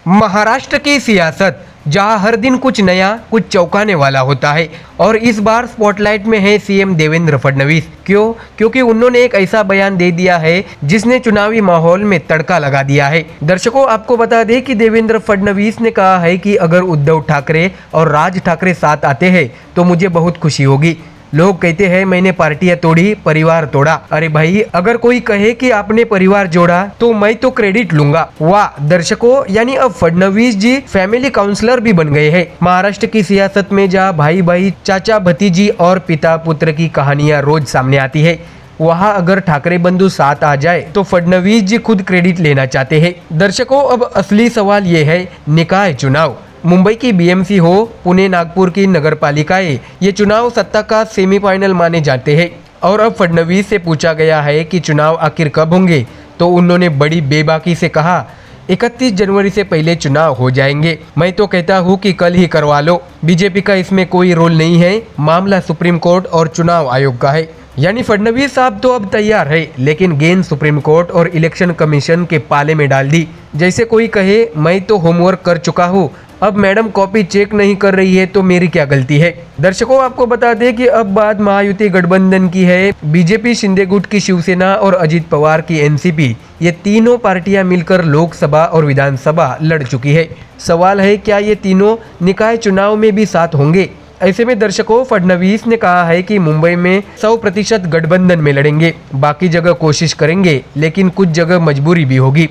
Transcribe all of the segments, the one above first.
महाराष्ट्र की सियासत जहां हर दिन कुछ नया कुछ चौंकाने वाला होता है और इस बार स्पॉटलाइट में है सीएम देवेंद्र फडणवीस। क्यों? क्योंकि उन्होंने एक ऐसा बयान दे दिया है जिसने चुनावी माहौल में तड़का लगा दिया है। दर्शकों, आपको बता दें कि देवेंद्र फडणवीस ने कहा है कि अगर उद्धव ठाकरे और राज ठाकरे साथ आते हैं तो मुझे बहुत खुशी होगी। लोग कहते हैं मैंने पार्टियां तोड़ी, परिवार तोड़ा। अरे भाई, अगर कोई कहे कि आपने परिवार जोड़ा तो मैं तो क्रेडिट लूंगा। वाह दर्शकों, यानी अब फडणवीस जी फैमिली काउंसलर भी बन गए हैं। महाराष्ट्र की सियासत में जहां भाई भाई, चाचा भतीजी और पिता पुत्र की कहानियां रोज सामने आती है, वहाँ अगर ठाकरे बंधु साथ आ जाए तो फडणवीस जी खुद क्रेडिट लेना चाहते हैं। दर्शकों, अब असली सवाल ये है, निकाय चुनाव। मुंबई की बीएमसी हो, पुणे नागपुर की नगर पालिकाएं, ये चुनाव सत्ता का सेमीफाइनल माने जाते हैं। और अब फडणवीस से पूछा गया है कि चुनाव आखिर कब होंगे, तो उन्होंने बड़ी बेबाकी से कहा 31 जनवरी से पहले चुनाव हो जाएंगे। मैं तो कहता हूँ कि कल ही करवा लो। बीजेपी का इसमें कोई रोल नहीं है, मामला सुप्रीम कोर्ट और चुनाव आयोग का है। यानी फडणवीस साहब तो अब तैयार है, लेकिन गेंद सुप्रीम कोर्ट और इलेक्शन कमीशन के पाले में डाल दी। जैसे कोई कहे मैं तो होमवर्क कर चुका हूँ, अब मैडम कॉपी चेक नहीं कर रही है तो मेरी क्या गलती है। दर्शकों, आपको बता दें कि अब बात महायुति गठबंधन की है। बीजेपी, शिंदे गुट की शिवसेना और अजित पवार की एनसीपी, ये तीनों पार्टियां मिलकर लोकसभा और विधानसभा लड़ चुकी है। सवाल है, क्या ये तीनों निकाय चुनाव में भी साथ होंगे? ऐसे में दर्शकों, फडणवीस ने कहा है कि मुंबई में 100% गठबंधन में लड़ेंगे, बाकी जगह कोशिश करेंगे, लेकिन कुछ जगह मजबूरी भी होगी।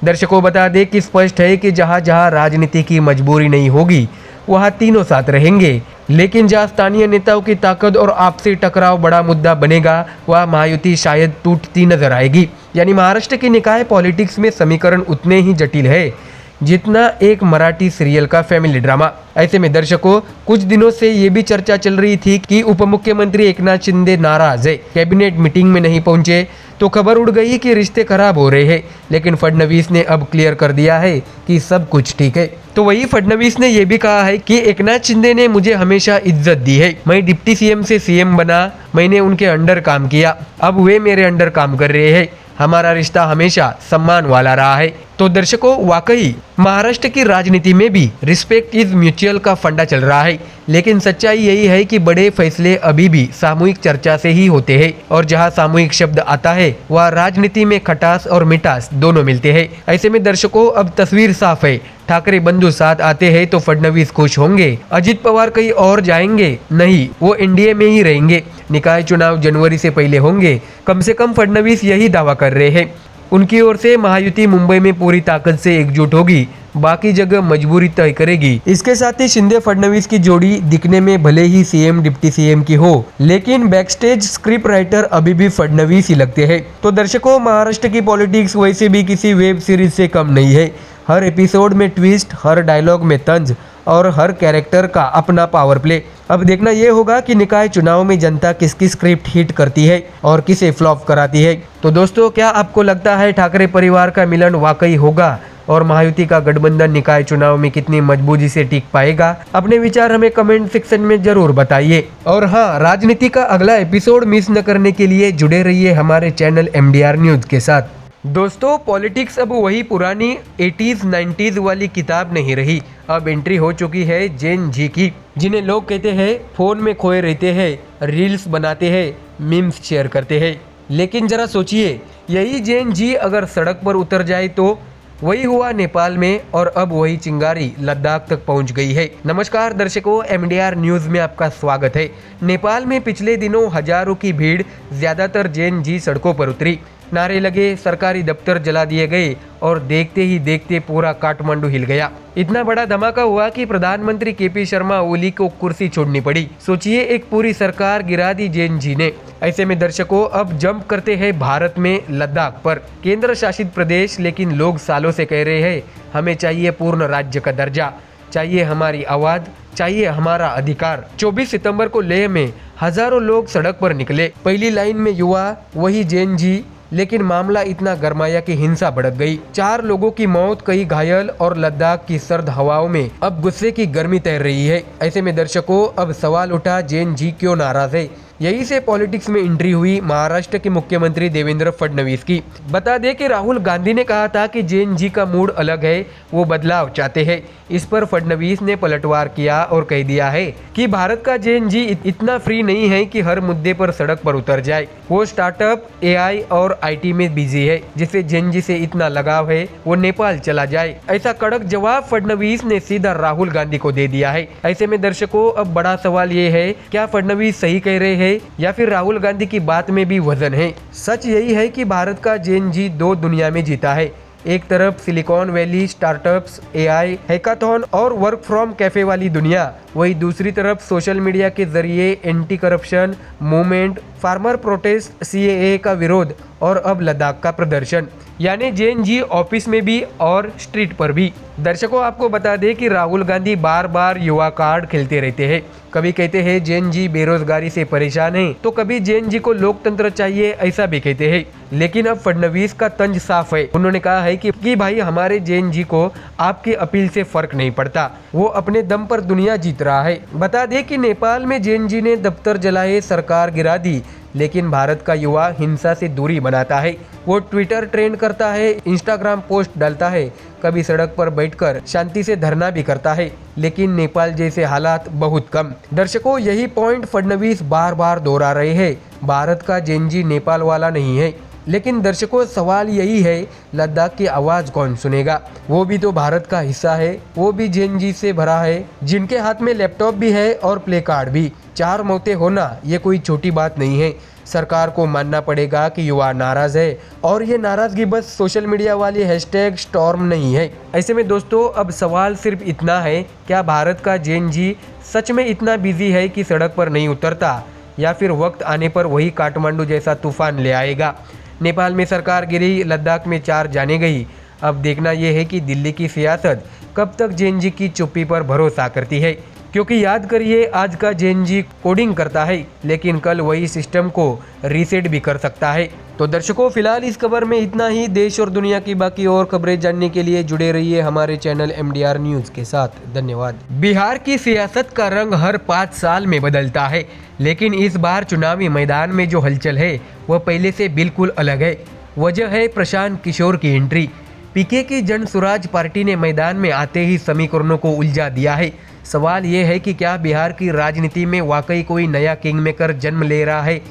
दर्शकों, बता दें कि स्पष्ट है कि जहां जहां राजनीति की मजबूरी नहीं होगी वहां तीनों साथ रहेंगे, लेकिन जहां स्थानीय नेताओं की ताकत और आपसी टकराव बड़ा मुद्दा बनेगा वह महायुति शायद टूटती नजर आएगी। यानी महाराष्ट्र की निकाय पॉलिटिक्स में समीकरण उतने ही जटिल है जितना एक मराठी सीरियल का फैमिली ड्रामा। ऐसे में दर्शकों, कुछ दिनों से ये भी चर्चा चल रही थी कि उप मुख्यमंत्री एकनाथ शिंदे नाराज है, कैबिनेट मीटिंग में नहीं पहुंचे, तो खबर उड़ गई कि रिश्ते खराब हो रहे हैं। लेकिन फडणवीस ने अब क्लियर कर दिया है कि सब कुछ ठीक है। तो वही फडणवीस ने यह भी कहा है कि एकनाथ शिंदे ने मुझे हमेशा इज्जत दी है। मैं डिप्टी सीएम से सीएम बना, मैंने उनके अंडर काम किया, अब वे मेरे अंडर काम कर रहे हैं। हमारा रिश्ता हमेशा सम्मान वाला रहा है। तो दर्शकों, वाकई महाराष्ट्र की राजनीति में भी रिस्पेक्ट इज म्यूचुअल का फंडा चल रहा है, लेकिन सच्चाई यही है कि बड़े फैसले अभी भी सामूहिक चर्चा से ही होते हैं, और जहां सामूहिक शब्द आता है वह राजनीति में खटास और मिठास दोनों मिलते हैं। ऐसे में दर्शकों, अब तस्वीर साफ है, ठाकरे बंधु साथ आते हैं तो फडणवीस खुश होंगे, अजित पवार कहीं और जाएंगे नहीं, वो एनडीए में ही रहेंगे। निकाय चुनाव जनवरी से पहले होंगे, कम से कम फडणवीस यही दावा कर रहे हैं। उनकी ओर से महायुति मुंबई में पूरी ताकत से एकजुट होगी, बाकी जगह मजबूरी तय करेगी। इसके साथ ही शिंदे फडणवीस की जोड़ी दिखने में भले ही सीएम डिप्टी सीएम की हो, लेकिन बैकस्टेज स्क्रिप्ट राइटर अभी भी फडणवीस ही लगते हैं। तो दर्शकों, महाराष्ट्र की पॉलिटिक्स वैसे भी किसी वेब सीरीज से कम नहीं है। हर एपिसोड में ट्विस्ट, हर डायलॉग में तंज और हर कैरेक्टर का अपना पावर प्ले। अब देखना यह होगा कि निकाय चुनाव में जनता किसकी स्क्रिप्ट हिट करती है और किसे फ्लॉप कराती है। तो दोस्तों, क्या आपको लगता है ठाकरे परिवार का मिलन वाकई होगा और महायुति का गठबंधन निकाय चुनाव में कितनी मजबूती से टिक पाएगा? अपने विचार हमें कमेंट सेक्शन में जरूर बताइए। और हाँ, राजनीति का अगला एपिसोड मिस न करने के लिए जुड़े रहिए हमारे चैनल MDR न्यूज के साथ। दोस्तों, पॉलिटिक्स अब वही पुरानी 80s 90s वाली किताब नहीं रही। अब एंट्री हो चुकी है जेन जी की, जिन्हें लोग कहते हैं फोन में खोए रहते हैं, रील्स बनाते हैं, मीम्स शेयर करते हैं। लेकिन जरा सोचिए, यही जेन जी अगर सड़क पर उतर जाए तो? वही हुआ नेपाल में, और अब वही चिंगारी लद्दाख तक पहुंच गई है। नमस्कार दर्शकों, MDR न्यूज में आपका स्वागत है। नेपाल में पिछले दिनों हजारों की भीड़, ज्यादातर जेन जी सड़कों पर उतरी। नारे लगे, सरकारी दफ्तर जला दिए गए और देखते ही देखते पूरा काठमांडू हिल गया। इतना बड़ा धमाका हुआ कि प्रधानमंत्री KP शर्मा ओली को कुर्सी छोड़नी पड़ी। सोचिए, एक पूरी सरकार गिरा दी जेन जी ने। ऐसे में दर्शकों, अब जंप करते हैं भारत में लद्दाख पर, केंद्र शासित प्रदेश। लेकिन लोग सालों से कह रहे हैं हमें चाहिए पूर्ण राज्य का दर्जा, चाहिए हमारी आवाज, चाहिए हमारा अधिकार। 24 सितंबर को लेह में हजारों लोग सड़क पर निकले। पहली लाइन में युवा, वही जेन जी, लेकिन मामला इतना गरमाया कि हिंसा भड़क गई। 4 लोगों की मौत, कई घायल, और लद्दाख की सर्द हवाओं में अब गुस्से की गर्मी तैर रही है। ऐसे में दर्शकों, अब सवाल उठा जेन जी क्यों नाराज है? यही से पॉलिटिक्स में एंट्री हुई महाराष्ट्र के मुख्यमंत्री देवेंद्र फडणवीस की। बता दें कि राहुल गांधी ने कहा था कि जेएनजी का मूड अलग है, वो बदलाव चाहते हैं। इस पर फडणवीस ने पलटवार किया और कह दिया है कि भारत का जेएनजी इतना फ्री नहीं है कि हर मुद्दे पर सड़क पर उतर जाए। वो स्टार्टअप, एआई और आईटी में बिजी है। जिसे जेएनजी से इतना लगाव है वो नेपाल चला जाए। ऐसा कड़क जवाब फडणवीस ने सीधा राहुल गांधी को दे दिया है। ऐसे में दर्शकों, अब बड़ा सवाल ये है, क्या फडणवीस सही कह रहे हैं या फिर राहुल गांधी की बात में भी वजन है? सच यही है कि भारत का जेएनजी दो दुनिया में जीता है। एक तरफ silicon valley, startups, AI, hackathon और वर्क फ्रॉम कैफे वाली दुनिया, वही दूसरी तरफ सोशल मीडिया के जरिए anti corruption movement, farmer protest, CAA का विरोध और अब लद्दाख का प्रदर्शन। यानी जेएनजी ऑफिस में भी और स्ट्रीट पर भी। दर्शकों, आपको बता दें कि राहुल गांधी बार बार युवा कार्ड खेलते रहते हैं। कभी कहते हैं जेएनजी बेरोजगारी से परेशान है, तो कभी जेएनजी को लोकतंत्र चाहिए, ऐसा भी कहते हैं। लेकिन अब फडणवीस का तंज साफ है। उन्होंने कहा है कि भाई, हमारे जेएनजी को आपकी अपील से फर्क नहीं पड़ता, वो अपने दम पर दुनिया जीत रहा है। बता दें कि नेपाल में जेएनजी ने दफ्तर जलाए, सरकार गिरा दी, लेकिन भारत का युवा हिंसा से दूरी बनाता है। वो ट्विटर ट्रेंड करता है, इंस्टाग्राम पोस्ट डालता है, कभी सड़क पर बैठकर शांति से धरना भी करता है। लेकिन नेपाल जैसे हालात बहुत कम। दर्शकों, यही पॉइंट फडणवीस बार बार दोहरा रहे हैं। भारत का जेएनजी नेपाल वाला नहीं है। लेकिन दर्शकों, सवाल यही है, लद्दाख की आवाज कौन सुनेगा? वो भी तो भारत का हिस्सा है, वो भी जेएनजी से भरा है, जिनके हाथ में लैपटॉप भी है और प्ले कार्ड भी। 4 मौतें होना ये कोई छोटी बात नहीं है। सरकार को मानना पड़ेगा कि युवा नाराज है, और ये नाराजगी बस सोशल मीडिया वाली हैशटैग स्टॉर्म नहीं है। ऐसे में दोस्तों, अब सवाल सिर्फ इतना है, क्या भारत का जेएनजी सच में इतना बिजी है कि सड़क पर नहीं उतरता, या फिर वक्त आने पर वही काठमांडू जैसा तूफान ले आएगा? नेपाल में सरकार गिरी, लद्दाख में 4 जाने गई। अब देखना यह है कि दिल्ली की सियासत कब तक जेएनजी की चुप्पी पर भरोसा करती है। क्योंकि याद करिए, आज का जेएनजी कोडिंग करता है, लेकिन कल वही सिस्टम को रीसेट भी कर सकता है। तो दर्शकों, फिलहाल इस खबर में इतना ही। देश और दुनिया की बाकी और खबरें जानने के लिए जुड़े रहिए हमारे चैनल MDR न्यूज़ के साथ। धन्यवाद। बिहार की सियासत का रंग हर 5 साल में बदलता है, लेकिन इस बार चुनावी मैदान में जो हलचल है वह पहले से बिल्कुल अलग है। वजह है प्रशांत किशोर की एंट्री। पीके की जन स्वराज पार्टी ने मैदान में आते ही समीकरणों को उलझा दिया है। सवाल ये है कि क्या बिहार की राजनीति में वाकई कोई नया किंग मेकर जन्म ले रहा है,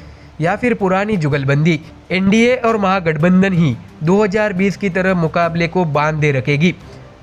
या फिर पुरानी जुगलबंदी एनडीए और महागठबंधन ही 2020 की तरह मुकाबले को बांध दे रखेगी?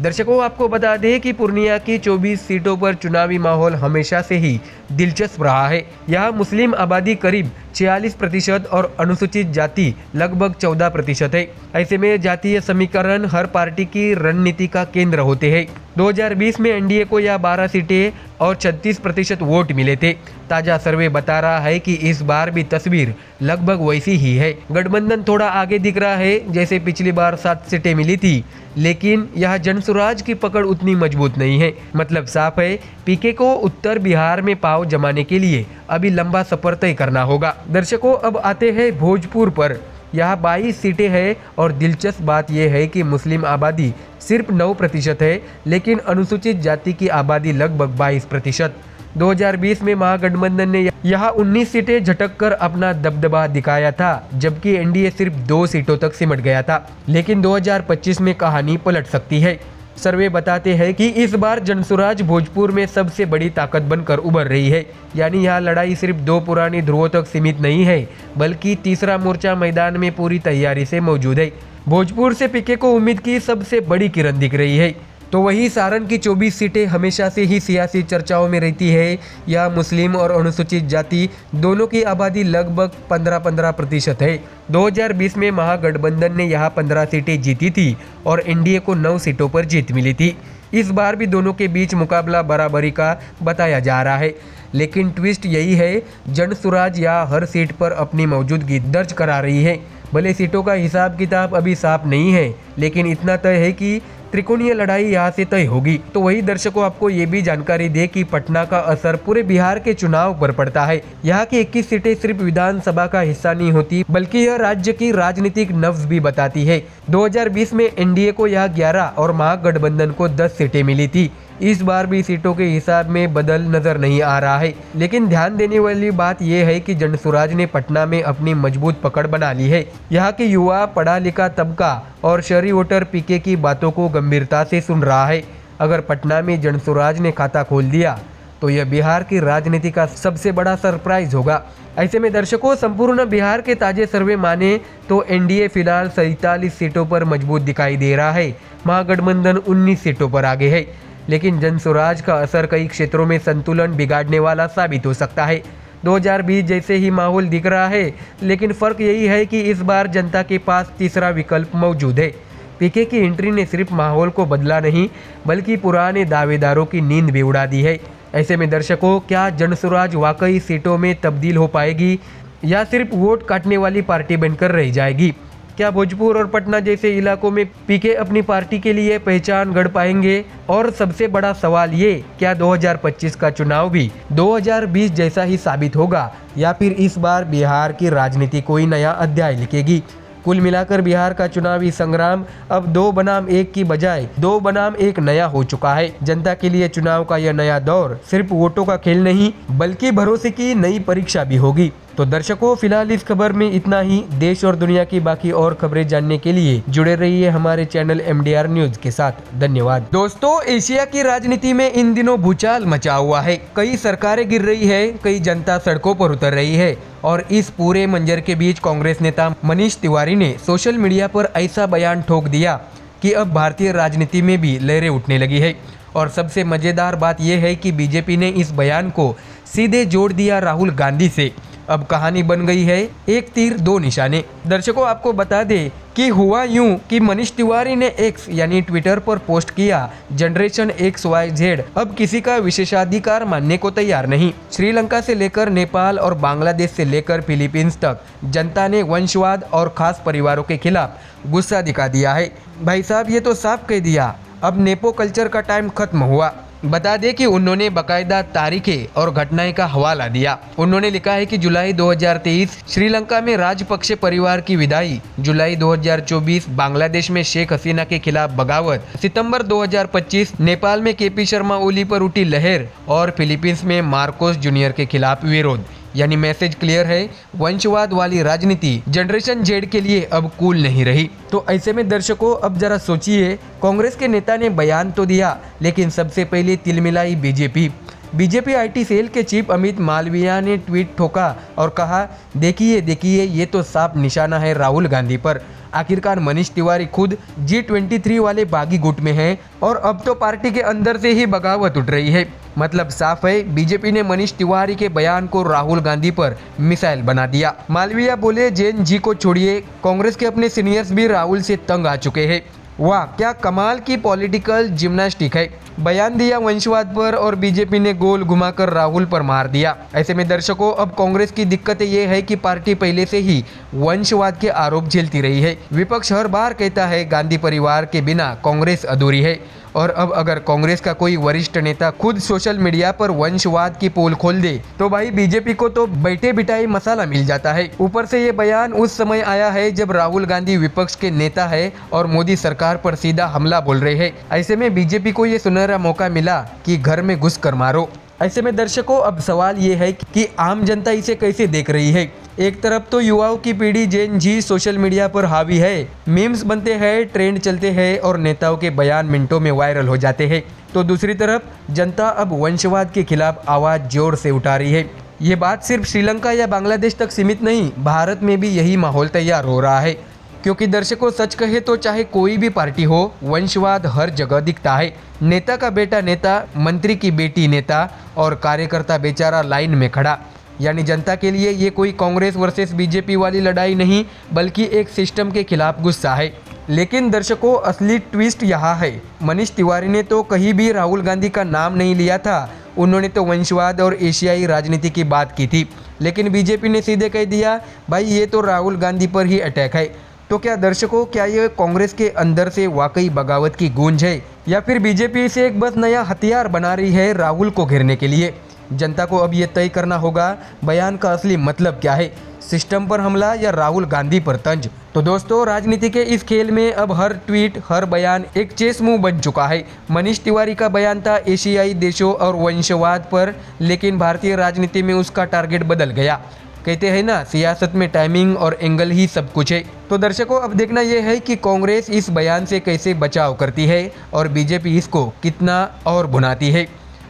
दर्शकों, आपको बता दें कि पूर्णिया की 24 सीटों पर चुनावी माहौल हमेशा से ही दिलचस्प रहा है। यहाँ मुस्लिम आबादी करीब 46% और अनुसूचित जाति लगभग 14% है। ऐसे में जातीय समीकरण हर पार्टी की रणनीति का केंद्र होते हैं। 2020 में एनडीए को यह 12 सीटें और 36% वोट मिले थे। ताजा सर्वे बता रहा है कि इस बार भी तस्वीर लगभग वैसी ही है। गठबंधन थोड़ा आगे दिख रहा है, जैसे पिछली बार 7 सीटें मिली थी, लेकिन यह जनसुराज की पकड़ उतनी मजबूत नहीं है। मतलब साफ है, पीके को उत्तर बिहार में पांव जमाने के लिए अभी लंबा सफर तय करना होगा। दर्शकों, अब आते हैं भोजपुर पर। यहाँ 22 सीटें हैं और दिलचस्प बात यह है कि मुस्लिम आबादी सिर्फ 9% है, लेकिन अनुसूचित जाति की आबादी लगभग 22%। 2020 में महागठबंधन ने यहाँ 19 सीटें झटक कर अपना दबदबा दिखाया था, जबकि एनडीए सिर्फ 2 सीटों तक सिमट गया था। लेकिन 2025 में कहानी पलट सकती है। सर्वे बताते हैं कि इस बार जनसुराज भोजपुर में सबसे बड़ी ताकत बनकर उभर रही है। यानी यह लड़ाई सिर्फ 2 पुरानी ध्रुवों तक सीमित नहीं है, बल्कि तीसरा मोर्चा मैदान में पूरी तैयारी से मौजूद है। भोजपुर से पीके को उम्मीद की सबसे बड़ी किरण दिख रही है। तो वही सारण की 24 सीटें हमेशा से ही सियासी चर्चाओं में रहती है। यह मुस्लिम और अनुसूचित जाति दोनों की आबादी लगभग 15% है। 2020 में महागठबंधन ने यहां 15 सीटें जीती थी और एनडीए को 9 सीटों पर जीत मिली थी। इस बार भी दोनों के बीच मुकाबला बराबरी का बताया जा रहा है। लेकिन ट्विस्ट यही है, जनसुराज यहाँ हर सीट पर अपनी मौजूदगी दर्ज करा रही है। भले सीटों का हिसाब किताब अभी साफ नहीं है, लेकिन इतना तय है कि त्रिकोणीय लड़ाई यहाँ से तय होगी। तो वही दर्शकों आपको ये भी जानकारी दे कि पटना का असर पूरे बिहार के चुनाव पर पड़ता है। यहाँ की 21 सीटें सिर्फ विधानसभा का हिस्सा नहीं होती, बल्कि यह राज्य की राजनीतिक नब्ज भी बताती है। 2020 में एनडीए को यहाँ 11 और महागठबंधन को 10 सीटें मिली थी। इस बार भी सीटों के हिसाब में बदल नजर नहीं आ रहा है, लेकिन ध्यान देने वाली बात यह है कि जनसुराज ने पटना में अपनी मजबूत पकड़ बना ली है। यहाँ के युवा, पढ़ा लिखा तबका और शहरी वोटर पीके की बातों को गंभीरता से सुन रहा है। अगर पटना में जनसुराज ने खाता खोल दिया तो यह बिहार की राजनीति का सबसे बड़ा सरप्राइज होगा। ऐसे में दर्शकों, संपूर्ण बिहार के ताजे सर्वे माने तो एनडीए फिलहाल 47 सीटों पर मजबूत दिखाई दे रहा है। महागठबंधन 19 सीटों पर आगे है, लेकिन जनसुराज का असर कई क्षेत्रों में संतुलन बिगाड़ने वाला साबित हो सकता है। 2020 जैसे ही माहौल दिख रहा है, लेकिन फर्क यही है कि इस बार जनता के पास तीसरा विकल्प मौजूद है। पीके की एंट्री ने सिर्फ माहौल को बदला नहीं, बल्कि पुराने दावेदारों की नींद भी उड़ा दी है। ऐसे में दर्शकों, क्या जनसुराज वाकई सीटों में तब्दील हो पाएगी या सिर्फ वोट काटने वाली पार्टी बनकर रह जाएगी? क्या भोजपुर और पटना जैसे इलाकों में पीके अपनी पार्टी के लिए पहचान गढ़ पाएंगे? और सबसे बड़ा सवाल ये, क्या 2025 का चुनाव भी 2020 जैसा ही साबित होगा या फिर इस बार बिहार की राजनीति कोई नया अध्याय लिखेगी? कुल मिलाकर बिहार का चुनावी संग्राम अब 2 बनाम 1 की बजाय 2 बनाम 1 नया हो चुका है। जनता के लिए चुनाव का यह नया दौर सिर्फ वोटों का खेल नहीं, बल्कि भरोसे की नई परीक्षा भी होगी। तो दर्शकों, फिलहाल इस खबर में इतना ही। देश और दुनिया की बाकी और खबरें जानने के लिए जुड़े रहिए हमारे चैनल MDR न्यूज के साथ। धन्यवाद। दोस्तों, एशिया की राजनीति में इन दिनों भूचाल मचा हुआ है। कई सरकारें गिर रही है, कई जनता सड़कों पर उतर रही है, और इस पूरे मंजर के बीच कांग्रेस नेता मनीष तिवारी ने सोशल मीडिया पर ऐसा बयान ठोक दिया कि अब भारतीय राजनीति में भी लहरें उठने लगी है। और सबसे मजेदार बात यह है कि बीजेपी ने इस बयान को सीधे जोड़ दिया राहुल गांधी से। अब कहानी बन गई है एक तीर 2 निशाने। दर्शकों, आपको बता दें कि हुआ यूं कि मनीष तिवारी ने एक्स यानी ट्विटर पर पोस्ट किया, जनरेशन XYZ अब किसी का विशेषाधिकार मानने को तैयार नहीं। श्रीलंका से लेकर नेपाल और बांग्लादेश से लेकर फिलीपींस तक जनता ने वंशवाद और खास परिवारों के खिलाफ गुस्सा दिखा दिया है। भाई साहब, ये तो साफ कह दिया, अब नेपो कल्चर का टाइम खत्म हुआ। बता दें कि उन्होंने बाकायदा तारीखें और घटनाएं का हवाला दिया। उन्होंने लिखा है कि जुलाई 2023 श्रीलंका में राजपक्षे परिवार की विदाई, जुलाई 2024 बांग्लादेश में शेख हसीना के खिलाफ बगावत, सितंबर 2025 नेपाल में केपी शर्मा ओली पर उठी लहर और फिलीपींस में मार्कोस जूनियर के खिलाफ विरोध। यानी मैसेज क्लियर है, वंशवाद वाली राजनीति जनरेशन Z के लिए अब कूल नहीं रही। तो ऐसे में दर्शकों, अब जरा सोचिए, कांग्रेस के नेता ने बयान तो दिया, लेकिन सबसे पहले तिलमिलाई बीजेपी IT सेल के चीफ अमित मालविया ने ट्वीट ठोका और कहा, देखिए देखिए, ये तो साफ निशाना है राहुल गांधी पर। आखिरकार मनीष तिवारी खुद G23 वाले बागी गुट में हैं और अब तो पार्टी के अंदर से ही बगावत उठ रही है। मतलब साफ है, बीजेपी ने मनीष तिवारी के बयान को राहुल गांधी पर मिसाइल बना दिया। मालविया बोले, जैन जी को छोड़िए, कांग्रेस के अपने सीनियर्स भी राहुल से तंग आ चुके हैं। वाह, क्या कमाल की पॉलिटिकल जिम्नास्टिक है। बयान दिया वंशवाद पर और बीजेपी ने गोल घुमाकर राहुल पर मार दिया। ऐसे में दर्शकों, अब कांग्रेस की दिक्कत ये है कि पार्टी पहले से ही वंशवाद के आरोप झेलती रही है। विपक्ष हर बार कहता है गांधी परिवार के बिना कांग्रेस अधूरी है, और अब अगर कांग्रेस का कोई वरिष्ठ नेता खुद सोशल मीडिया पर वंशवाद की पोल खोल दे तो भाई बीजेपी को तो बैठे बिठाई मसाला मिल जाता है। ऊपर से ये बयान उस समय आया है जब राहुल गांधी विपक्ष के नेता है और मोदी सरकार पर सीधा हमला बोल रहे हैं। ऐसे में बीजेपी को ये सुनहरा मौका मिला कि घर में घुस कर मारो। ऐसे में दर्शकों, अब सवाल ये है कि आम जनता इसे कैसे देख रही है। एक तरफ तो युवाओं की पीढ़ी जेन जी सोशल मीडिया पर हावी है, मीम्स बनते हैं, ट्रेंड चलते हैं और नेताओं के बयान मिनटों में वायरल हो जाते हैं। तो दूसरी तरफ जनता अब वंशवाद के खिलाफ आवाज़ जोर से उठा रही है। ये बात सिर्फ श्रीलंका या बांग्लादेश तक सीमित नहीं, भारत में भी यही माहौल तैयार हो रहा है। क्योंकि दर्शकों, सच कहे तो चाहे कोई भी पार्टी हो, वंशवाद हर जगह दिखता है। नेता का बेटा नेता, मंत्री की बेटी नेता और कार्यकर्ता बेचारा लाइन में खड़ा। यानी जनता के लिए ये कोई कांग्रेस वर्सेस बीजेपी वाली लड़ाई नहीं, बल्कि एक सिस्टम के खिलाफ गुस्सा है। लेकिन दर्शकों, असली ट्विस्ट यहाँ है, मनीष तिवारी ने तो कहीं भी राहुल गांधी का नाम नहीं लिया था। उन्होंने तो वंशवाद और एशियाई राजनीति की बात की थी, लेकिन बीजेपी ने सीधे कह दिया, भाई ये तो राहुल गांधी पर ही अटैक है। तो क्या दर्शकों, क्या ये कांग्रेस के अंदर से वाकई बगावत की गूंज है, या फिर बीजेपी इसे एक बस नया हथियार बना रही है राहुल को घेरने के लिए? जनता को अब ये तय करना होगा बयान का असली मतलब क्या है, सिस्टम पर हमला या राहुल गांधी पर तंज। तो दोस्तों, राजनीति के इस खेल में अब हर ट्वीट, हर बयान एक चेस मूव बन चुका है। मनीष तिवारी का बयान था एशियाई देशों और वंशवाद पर, लेकिन भारतीय राजनीति में उसका टारगेट बदल गया। कहते हैं ना, सियासत में टाइमिंग और एंगल ही सब कुछ है। तो दर्शकों, अब देखना यह है कि कांग्रेस इस बयान से कैसे बचाव करती है और बीजेपी इसको कितना और भुनाती है।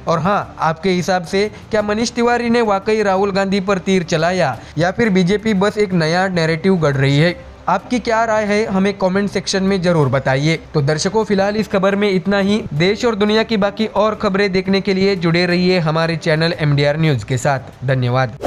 और हाँ, आपके हिसाब से क्या मनीष तिवारी ने वाकई राहुल गांधी पर तीर चलाया, या फिर बीजेपी बस एक नया नैरेटिव गढ़ रही है? आपकी क्या राय है, हमें कमेंट सेक्शन में जरूर बताइए। तो दर्शकों, फिलहाल इस खबर में इतना ही। देश और दुनिया की बाकी और खबरें देखने के लिए जुड़े रहिए हमारे चैनल MDR न्यूज के साथ। धन्यवाद।